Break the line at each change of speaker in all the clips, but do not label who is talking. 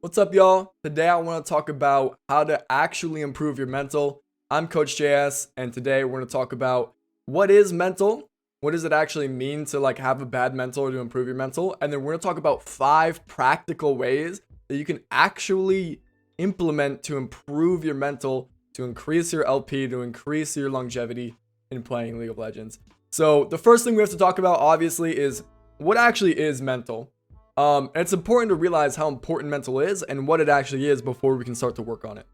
What's up, y'all? Today I want to talk about how to actually improve your mental. I'm Coach JS, and today we're going to talk about what is mental, what does it actually mean to have a bad mental or to improve your mental, and then we're going to talk about 5 practical ways that you can actually implement to improve your mental, to increase your LP, to increase your longevity in playing League of Legends. So the first thing we have to talk about, obviously, is what actually is mental. And it's important to realize how important mental is and what it actually is before we can start to work on it.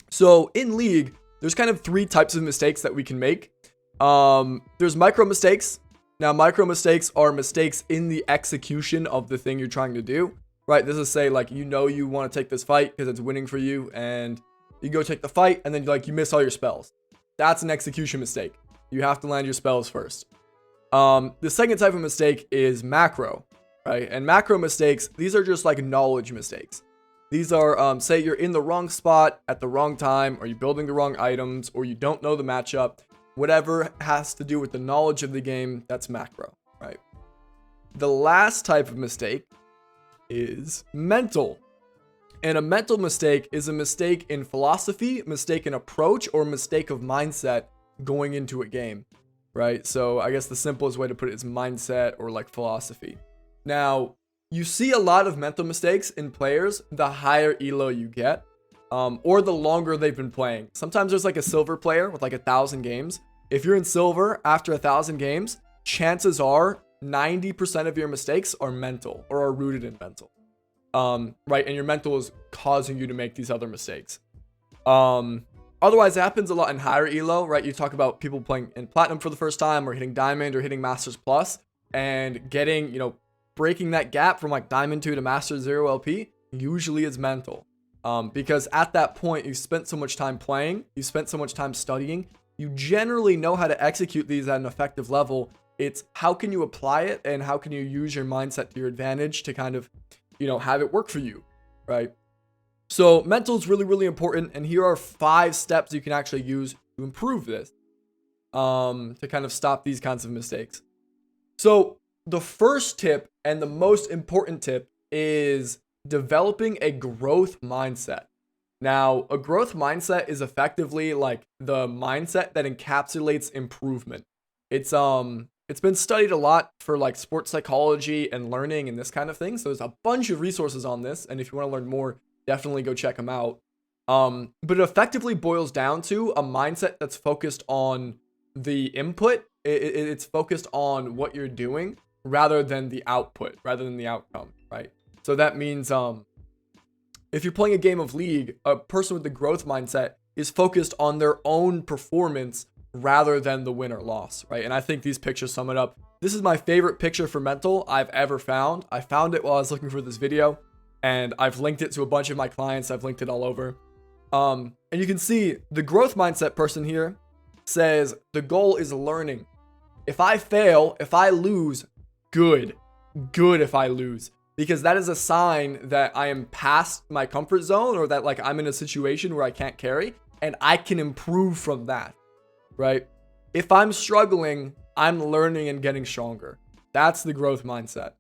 So in League, there's kind of 3 types of mistakes that we can make. There's micro mistakes. Now, micro mistakes are mistakes in the execution of the thing you're trying to do, right? This is say you want to take this fight because it's winning for you, and you go take the fight and then you miss all your spells. That's an execution mistake. You have to land your spells first. The second type of mistake is macro. Right? And macro mistakes, these are just knowledge mistakes. These are, say you're in the wrong spot at the wrong time, or you're building the wrong items, or you don't know the matchup. Whatever has to do with the knowledge of the game, that's macro, right? The last type of mistake is mental. And a mental mistake is a mistake in philosophy, mistake in approach, or mistake of mindset going into a game, right? So I guess the simplest way to put it is mindset or philosophy. Now, you see a lot of mental mistakes in players the higher elo you get, or the longer they've been playing. Sometimes there's a silver player with 1,000 games. If you're in silver after 1,000 games, chances are 90% of your mistakes are mental or are rooted in mental. Right? And your mental is causing you to make these other mistakes. Otherwise, it happens a lot in higher elo, right? You talk about people playing in platinum for the first time, or hitting diamond, or hitting masters plus, and getting, breaking that gap from diamond 2 to master 0 LP usually is mental. Because at that point, you spent so much time playing, you spent so much time studying, you generally know how to execute these at an effective level. It's how can you apply it, and how can you use your mindset to your advantage to kind of, have it work for you, right? So mental is really, really important. And here are 5 steps you can actually use to improve this, to kind of stop these kinds of mistakes. So the first tip and the most important tip is developing a growth mindset. Now, a growth mindset is effectively the mindset that encapsulates improvement. It's been studied a lot for sports psychology and learning and this kind of thing. So there's a bunch of resources on this, and if you want to learn more, definitely go check them out. But it effectively boils down to a mindset that's focused on the input. It's focused on what you're doing rather than the output, rather than the outcome, right? So that means if you're playing a game of League, a person with the growth mindset is focused on their own performance rather than the win or loss, right? And I think these pictures sum it up. This is my favorite picture for mental I've ever found. I found it while I was looking for this video, and I've linked it to a bunch of my clients. I've linked it all over. And you can see the growth mindset person here says the goal is learning. If I fail, if I lose, good if I lose, because that is a sign that I am past my comfort zone, or that I'm in a situation where I can't carry and I can improve from that, right? If I'm struggling, I'm learning and getting stronger. That's the growth mindset.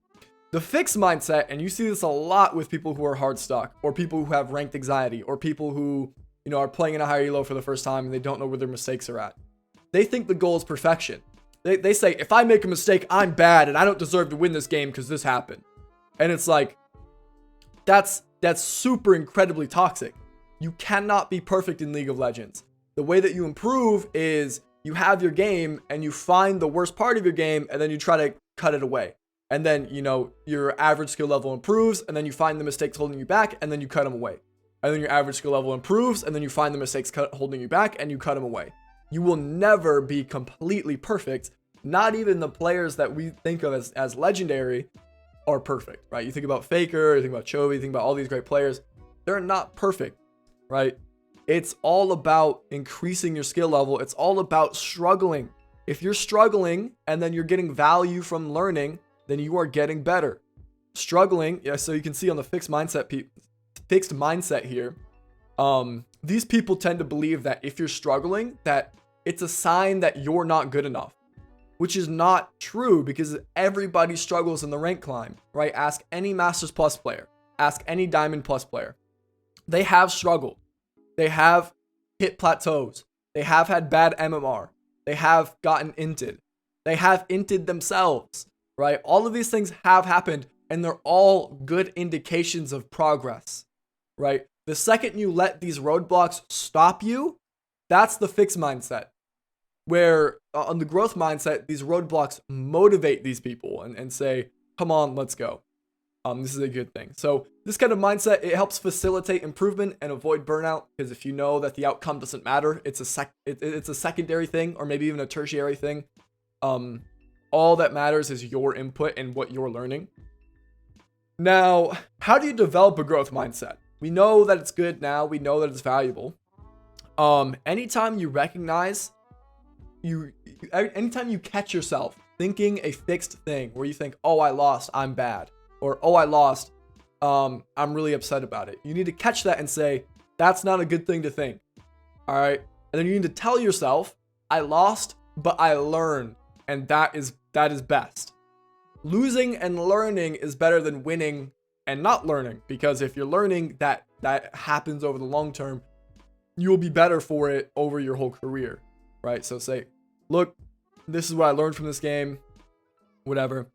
The fixed mindset, and you see this a lot with people who are hard stuck, or people who have ranked anxiety, or people who, are playing in a higher elo for the first time and they don't know where their mistakes are at. They think the goal is perfection. They say, if I make a mistake, I'm bad and I don't deserve to win this game because this happened. And it's that's super incredibly toxic. You cannot be perfect in League of Legends. The way that you improve is you have your game and you find the worst part of your game, and then you try to cut it away. And then, your average skill level improves, and then you find the mistakes holding you back, and then you cut them away. And then your average skill level improves, and then you find the mistakes holding you back, and you cut them away. You will never be completely perfect. Not even the players that we think of as legendary are perfect, right? You think about Faker, you think about Chovy, you think about all these great players. They're not perfect, right? It's all about increasing your skill level. It's all about struggling. If you're struggling and then you're getting value from learning, then you are getting better. Struggling, yeah, so you can see on the fixed mindset here, these people tend to believe that if you're struggling, that it's a sign that you're not good enough. which is not true because everybody struggles in the rank climb, right? Ask any Masters Plus player. ask any Diamond Plus player. They have struggled. They have hit plateaus. They have had bad MMR. They have gotten inted. They have inted themselves, right? All of these things have happened, and they're all good indications of progress, right? The second you let these roadblocks stop you, that's the fixed mindset. Where on the growth mindset, these roadblocks motivate these people and say, come on, let's go. This is a good thing. So this kind of mindset, it helps facilitate improvement and avoid burnout, because if you know that the outcome doesn't matter, it's a secondary thing, or maybe even a tertiary thing. All that matters is your input and what you're learning. Now, how do you develop a growth mindset? We know that it's good now. We know that it's valuable. Anytime you recognize anytime you catch yourself thinking a fixed thing where you think, oh, I lost, I'm bad, or oh, I lost, I'm really upset about it. You need to catch that and say, that's not a good thing to think. All right. And then you need to tell yourself, I lost, but I learned. And that is best. Losing and learning is better than winning and not learning, because if you're learning, that happens over the long term, you'll be better for it over your whole career, right? So say, look, this is what I learned from this game, whatever.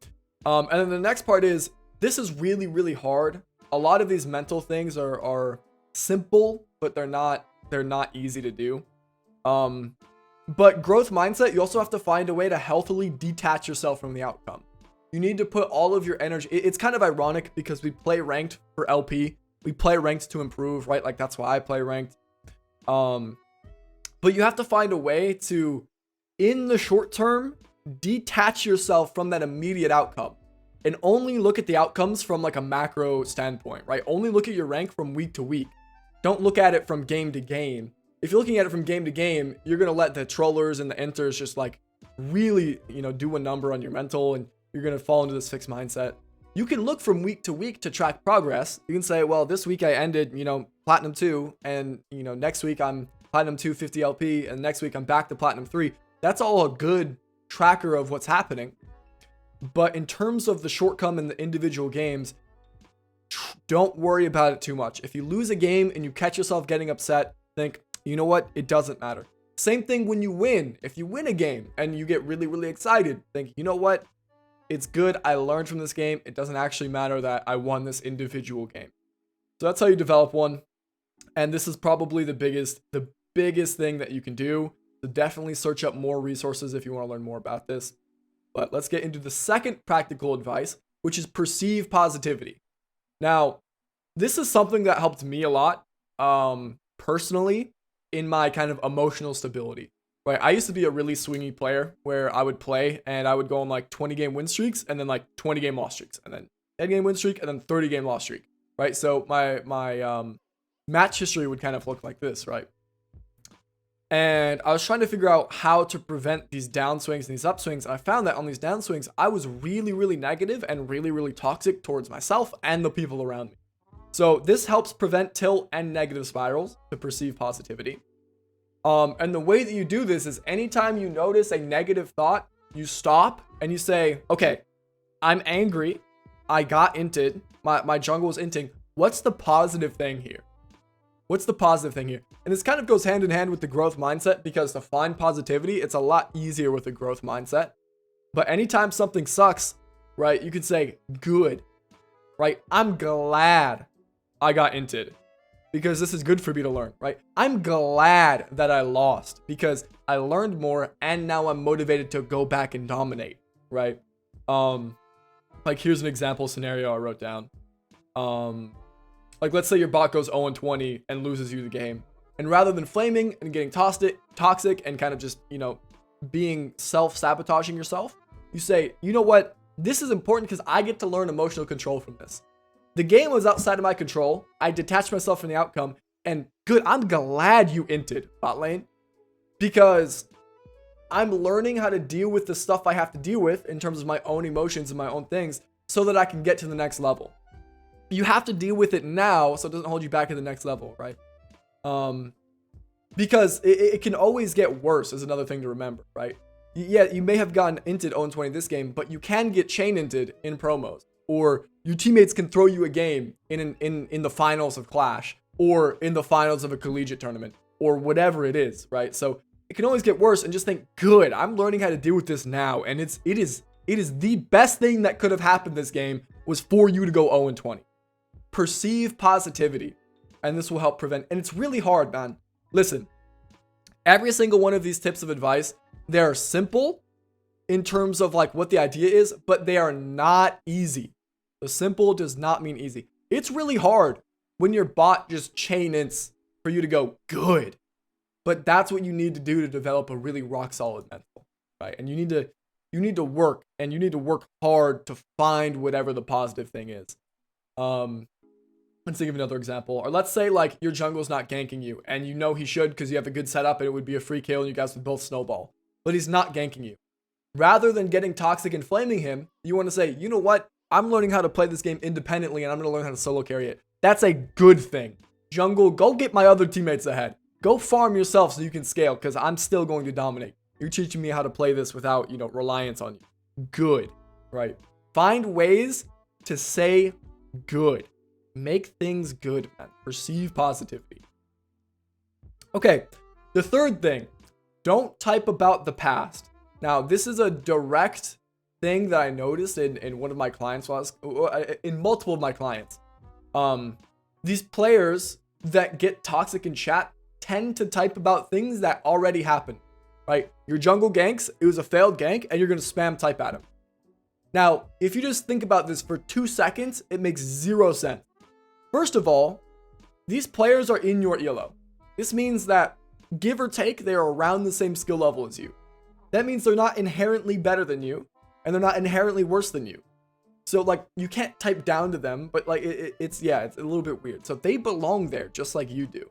And then the next part is, this is really, really hard. A lot of these mental things are simple, but they're not easy to do. But growth mindset, you also have to find a way to healthily detach yourself from the outcome. You need to put all of your energy. It's kind of ironic because we play ranked for LP. We play ranked to improve, right? Like that's why I play ranked. But you have to find a way to, in the short term, detach yourself from that immediate outcome and only look at the outcomes from like a macro standpoint, right? Only look at your rank from week to week. Don't look at it from game to game. If you're looking at it from game to game, you're going to let the trollers and the enters just like really, do a number on your mental, and you're going to fall into this fixed mindset. You can look from week to week to track progress. You can say, well, this week I ended, Platinum 2, and, next week I'm Platinum 2 50 LP, and next week I'm back to Platinum 3. That's all a good tracker of what's happening. But in terms of the shortcome in the individual games, don't worry about it too much. If you lose a game and you catch yourself getting upset, think, you know what? It doesn't matter. Same thing when you win. If you win a game and you get really, really excited, think, you know what? It's good. I learned from this game. It doesn't actually matter that I won this individual game. So that's how you develop one. And this is probably the biggest thing that you can do. So definitely search up more resources if you want to learn more about this. But let's get into the second practical advice, which is perceive positivity. Now, this is something that helped me a lot, personally, in my kind of emotional stability. Right, I used to be a really swingy player where I would play and I would go on like 20 game win streaks and then like 20 game loss streaks and then 10 game win streak and then 30 game loss streak. Right, so my match history would kind of look like this, right? And I was trying to figure out how to prevent these downswings and these upswings. And I found that on these downswings, I was really, really negative and really, really toxic towards myself and the people around me. So this helps prevent tilt and negative spirals to perceive positivity. And the way that you do this is anytime you notice a negative thought, you stop and you say, okay, I'm angry. I got inted. My jungle was inting. What's the positive thing here? What's the positive thing here? And this kind of goes hand in hand with the growth mindset, because to find positivity, it's a lot easier with a growth mindset. But anytime something sucks, right, you could say, good, right? I'm glad I got inted, because this is good for me to learn, right? I'm glad that I lost because I learned more and now I'm motivated to go back and dominate, right? Like here's an example scenario I wrote down. Like let's say your bot goes 0-20 and loses you the game. And rather than flaming and getting toxic and kind of just, being self-sabotaging yourself, you say, you know what? This is important because I get to learn emotional control from this. The game was outside of my control. I detached myself from the outcome. And good, I'm glad you inted bot lane, because I'm learning how to deal with the stuff I have to deal with in terms of my own emotions and my own things so that I can get to the next level. You have to deal with it now so it doesn't hold you back at the next level, right? Because it can always get worse is another thing to remember, right? Yeah, you may have gotten inted 0-20 this game, but you can get chain inted in promos. or your teammates can throw you a game in the finals of Clash, or in the finals of a collegiate tournament, or whatever it is, right? So it can always get worse, and just think, good, I'm learning how to deal with this now, and it is the best thing that could have happened this game was for you to go 0-20. Perceive positivity, and this will help prevent, and it's really hard, man. Listen, every single one of these tips of advice, they're simple in terms of like what the idea is, but they are not easy. The simple does not mean easy. It's really hard when your bot just chain ints for you to go good. But that's what you need to do to develop a really rock solid mental, right? And you need to work, and you need to work hard to find whatever the positive thing is. Let's think of another example. Or let's say like your jungle's not ganking you, and you know he should because you have a good setup and it would be a free kill and you guys would both snowball. But he's not ganking you. Rather than getting toxic and flaming him, you want to say, you know what? I'm learning how to play this game independently, and I'm going to learn how to solo carry it. That's a good thing. Jungle, go get my other teammates ahead. Go farm yourself so you can scale, because I'm still going to dominate. You're teaching me how to play this without, reliance on you. Good, right? Find ways to say good. Make things good, man. Perceive positivity. Okay, the third thing. Don't type about the past. Now, this is a direct thing that I noticed in one of my clients, in multiple of my clients. These players that get toxic in chat tend to type about things that already happened, right? Your jungle ganks, it was a failed gank, and you're going to spam type at him. Now, if you just think about this for 2 seconds, it makes zero sense. First of all, these players are in your ELO. This means that, give or take, they are around the same skill level as you. That means they're not inherently better than you, and they're not inherently worse than you. So, like, you can't type down to them, but, like, it's a little bit weird. So they belong there, just like you do.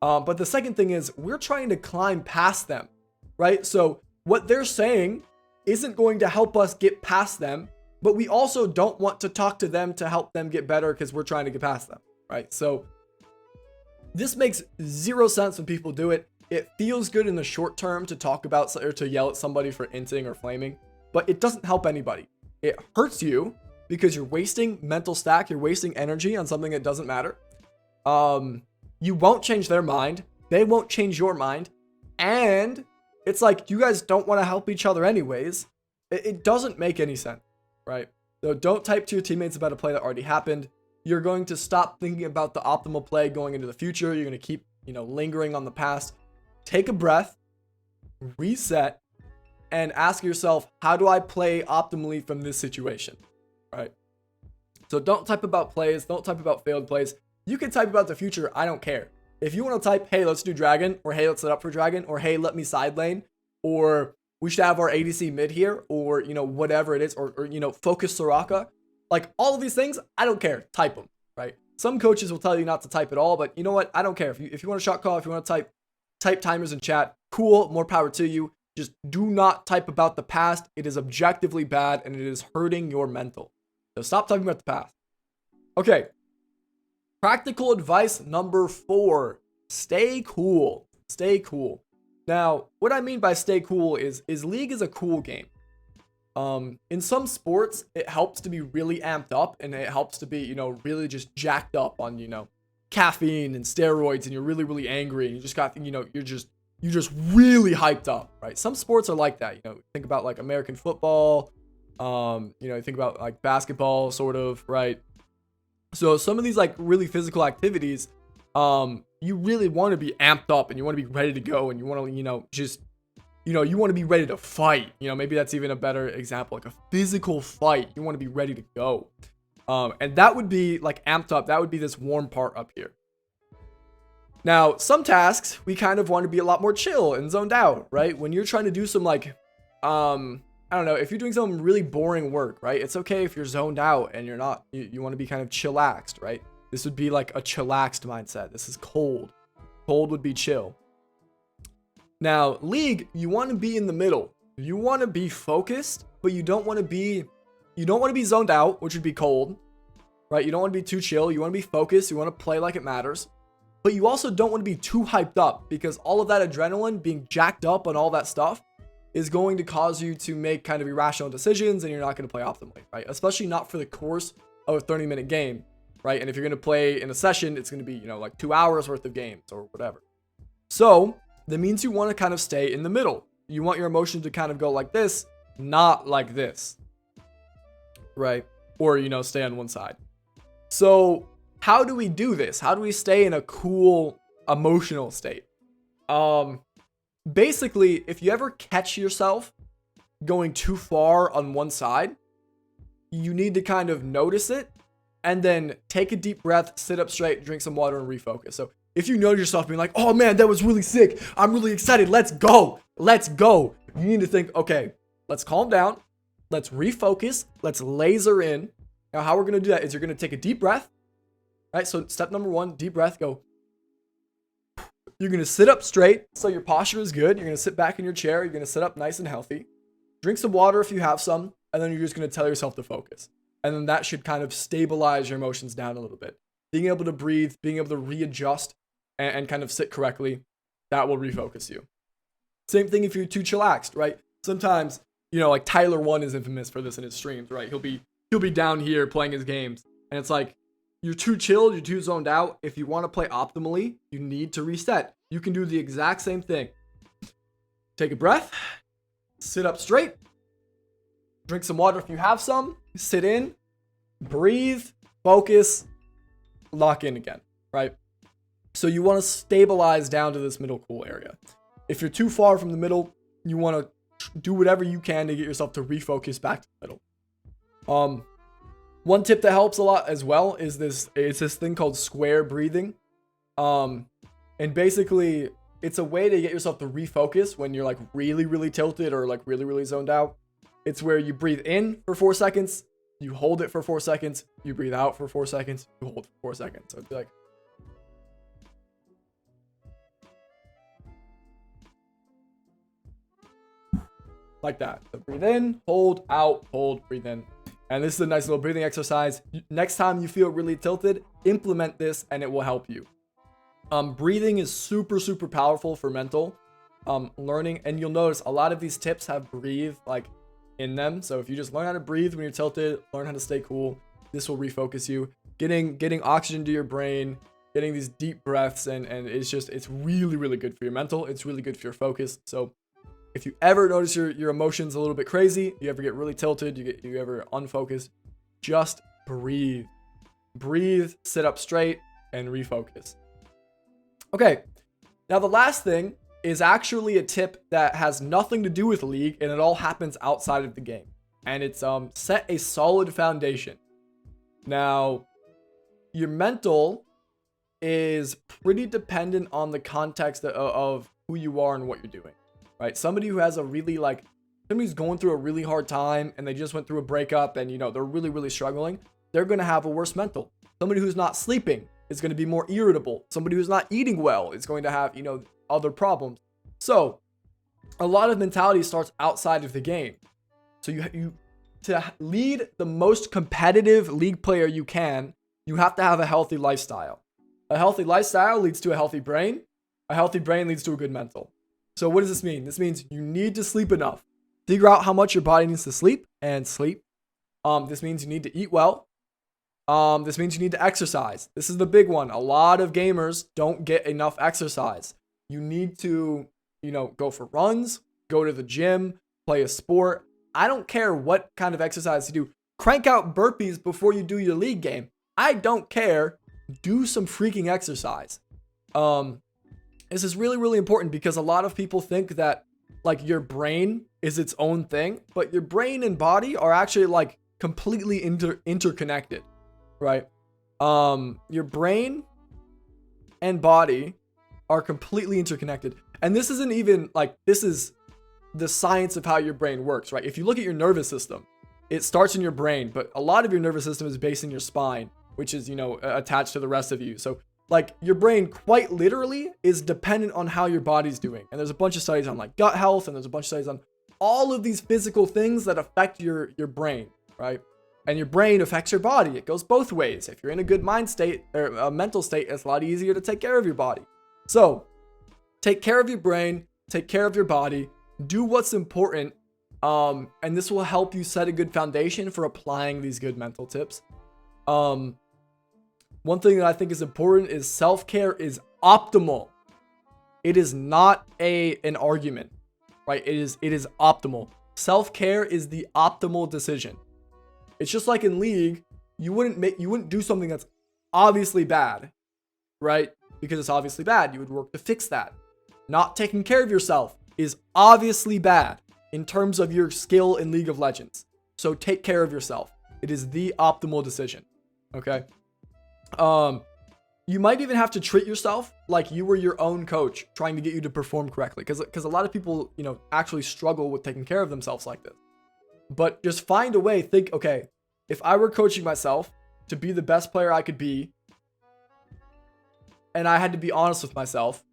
But the second thing is, we're trying to climb past them, right? So what they're saying isn't going to help us get past them, but we also don't want to talk to them to help them get better because we're trying to get past them, right? So this makes zero sense when people do it. It feels good in the short term to talk about or to yell at somebody for inting or flaming, but it doesn't help anybody. It hurts you because you're wasting mental stack, you're wasting energy on something that doesn't matter. You won't change their mind, they won't change your mind, and it's like you guys don't want to help each other anyways. It doesn't make any sense, right? So don't type to your teammates about a play that already happened. You're going to stop thinking about the optimal play going into the future. You're going to keep, lingering on the past. Take a breath, reset, and ask yourself, how do I play optimally from this situation, right? So don't type about plays. Don't type about failed plays. You can type about the future. I don't care. If you want to type, hey, let's do dragon, or hey, let's set up for dragon, or hey, let me side lane, or we should have our ADC mid here, or, whatever it is, or focus Soraka. Like, all of these things, I don't care. Type them, right? Some coaches will tell you not to type at all, but you know what? I don't care. If you want to shot call, if you want to type timers in chat, cool, more power to you. Just do not type about the past. It is objectively bad, and it is hurting your mental. So stop talking about the past. Okay. Practical advice number 4. Stay cool. Stay cool. Now, what I mean by stay cool is League is a cool game. In some sports, it helps to be really amped up, and it helps to be, really just jacked up on, caffeine and steroids, and you're really, really angry, and you just got, you're just really hyped up, right? Some sports are like that. Think about like American football, think about like basketball, sort of, right? So some of these like really physical activities, you really want to be amped up, and you want to be ready to go, and you want to, you want to be ready to fight. Maybe that's even a better example, like a physical fight. You want to be ready to go. And that would be like amped up. That would be this warm part up here. Now, some tasks, we kind of want to be a lot more chill and zoned out, right? When you're trying to do some like, I don't know, if you're doing some really boring work, right? It's okay if you're zoned out and you're not, you want to be kind of chillaxed, right? This would be like a chillaxed mindset. This is cold. Cold would be chill. Now, League, you want to be in the middle. You want to be focused, but you don't want to be zoned out, which would be cold, right? You don't want to be too chill. You want to be focused. You want to play like it matters. But you also don't want to be too hyped up, because all of that adrenaline being jacked up on all that stuff, is going to cause you to make kind of irrational decisions, and you're not going to play optimally, right? Especially not for the course of a 30-minute game, right? And if you're going to play in a session, it's going to be, like 2 hours worth of games or whatever. So that means you want to kind of stay in the middle. You want your emotion to kind of go like this, not like this, right? Or, stay on one side. So how do we do this? How do we stay in a cool emotional state? Basically, if you ever catch yourself going too far on one side, you need to kind of notice it and then take a deep breath, sit up straight, drink some water, and refocus. So if you notice yourself being like, oh man, that was really sick, I'm really excited, let's go, you need to think, okay, let's calm down, let's refocus, let's laser in. Now, how we're going to do that is you're going to take a deep breath, right? So step number 1, deep breath, go. You're going to sit up straight so your posture is good. You're going to sit back in your chair. You're going to sit up nice and healthy. Drink some water if you have some, and then you're just going to tell yourself to focus. And then that should kind of stabilize your emotions down a little bit. Being able to breathe, being able to readjust and kind of sit correctly, that will refocus you. Same thing if you're too chillaxed, right? Sometimes, like Tyler 1 is infamous for this in his streams, right? He'll be down here playing his games, and it's like, you're too chilled, you're too zoned out. If you want to play optimally, you need to reset. You can do the exact same thing. Take a breath, sit up straight, drink some water if you have some, sit in, breathe, focus, lock in again, right? So you want to stabilize down to this middle cool area. If you're too far from the middle, you want to do whatever you can to get yourself to refocus back to the middle. One tip that helps a lot as well is this thing called square breathing. And basically it's a way to get yourself to refocus when you're like really, really tilted or like really, really zoned out. It's where you breathe in for 4 seconds, you hold it for 4 seconds, you breathe out for 4 seconds, you hold it for 4 seconds. So it'd be like that. So breathe in, hold, out, hold, breathe in. And this is a nice little breathing exercise. Next time you feel really tilted, implement this and it will help you. Breathing is super, super powerful for mental learning. And you'll notice a lot of these tips have breathe like in them. So if you just learn how to breathe when you're tilted, learn how to stay cool, this will refocus you. Getting oxygen to your brain, getting these deep breaths, and it's really, really good for your mental. It's really good for your focus. So if you ever notice your emotions a little bit crazy, you ever get really tilted, you ever unfocused, just breathe. Breathe, sit up straight, and refocus. Okay, now the last thing is actually a tip that has nothing to do with League, and it all happens outside of the game. And it's set a solid foundation. Now, your mental is pretty dependent on the context of who you are and what you're doing. Right? Somebody who has somebody's going through a really hard time and they just went through a breakup and, they're really, really struggling. They're going to have a worse mental. Somebody who's not sleeping is going to be more irritable. Somebody who's not eating well is going to have, other problems. So a lot of mentality starts outside of the game. So you to lead the most competitive League player you can, you have to have a healthy lifestyle. A healthy lifestyle leads to a healthy brain. A healthy brain leads to a good mental. So what does this mean? This means you need to sleep enough. Figure out how much your body needs to sleep and sleep. This means you need to eat well. This means you need to exercise. This is the big one. A lot of gamers don't get enough exercise. You need to, go for runs, go to the gym, play a sport. I don't care what kind of exercise you do. Crank out burpees before you do your League game. I don't care. Do some freaking exercise. This is really, really important because a lot of people think that like your brain is its own thing, but your brain and body are actually like completely interconnected, right? Your brain and body are completely interconnected. And this isn't even like, this is the science of how your brain works, right? If you look at your nervous system, it starts in your brain, but a lot of your nervous system is based in your spine, which is, attached to the rest of you. So like your brain quite literally is dependent on how your body's doing. And there's a bunch of studies on like gut health, and there's a bunch of studies on all of these physical things that affect your brain, right? And your brain affects your body. It goes both ways. If you're in a good mind state or a mental state, it's a lot easier to take care of your body. So take care of your brain, take care of your body, do what's important. And this will help you set a good foundation for applying these good mental tips. One thing that I think is important is self-care is optimal. It is not an argument, right? It is optimal. Self-care is the optimal decision. It's just like in League, you wouldn't do something that's obviously bad, right? Because it's obviously bad. You would work to fix that. Not taking care of yourself is obviously bad in terms of your skill in League of Legends. So take care of yourself. It is the optimal decision. Okay. You might even have to treat yourself like you were your own coach, trying to get you to perform correctly. Because a lot of people, actually struggle with taking care of themselves like this. But just find a way. Think, okay, if I were coaching myself to be the best player I could be, and I had to be honest with myself,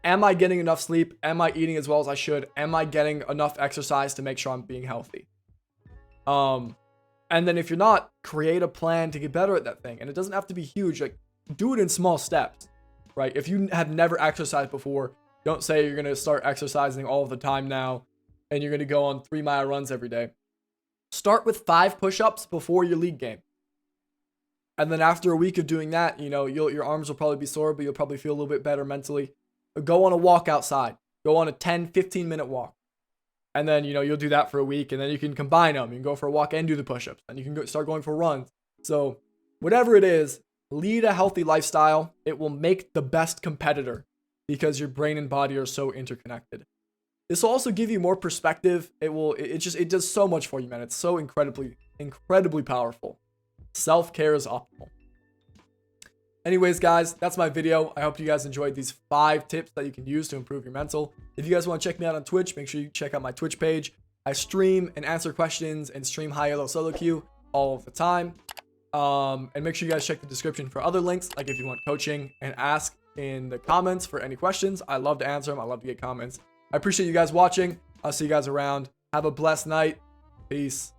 am I getting enough sleep? Am I eating as well as I should? Am I getting enough exercise to make sure I'm being healthy? And then if you're not, create a plan to get better at that thing. And it doesn't have to be huge. Like, do it in small steps, right? If you have never exercised before, don't say you're going to start exercising all of the time now and you're going to go on 3-mile runs every day. Start with 5 push-ups before your league game. And then after a week of doing that, your arms will probably be sore, but you'll probably feel a little bit better mentally. Go on a walk outside. Go on a 10, 15-minute walk. And then, you'll do that for a week, and then you can combine them. You can go for a walk and do the push-ups. And you can start going for runs. So whatever it is, lead a healthy lifestyle. It will make the best competitor because your brain and body are so interconnected. This will also give you more perspective. It does so much for you, man. It's so incredibly powerful. Self-care is optimal. Anyways, guys, that's my video. I hope you guys enjoyed these 5 tips that you can use to improve your mental. If you guys want to check me out on Twitch, make sure you check out my Twitch page. I stream and answer questions and stream high elo solo queue all of the time. And make sure you guys check the description for other links, like if you want coaching, and ask in the comments for any questions. I love to answer them. I love to get comments. I appreciate you guys watching. I'll see you guys around. Have a blessed night. Peace.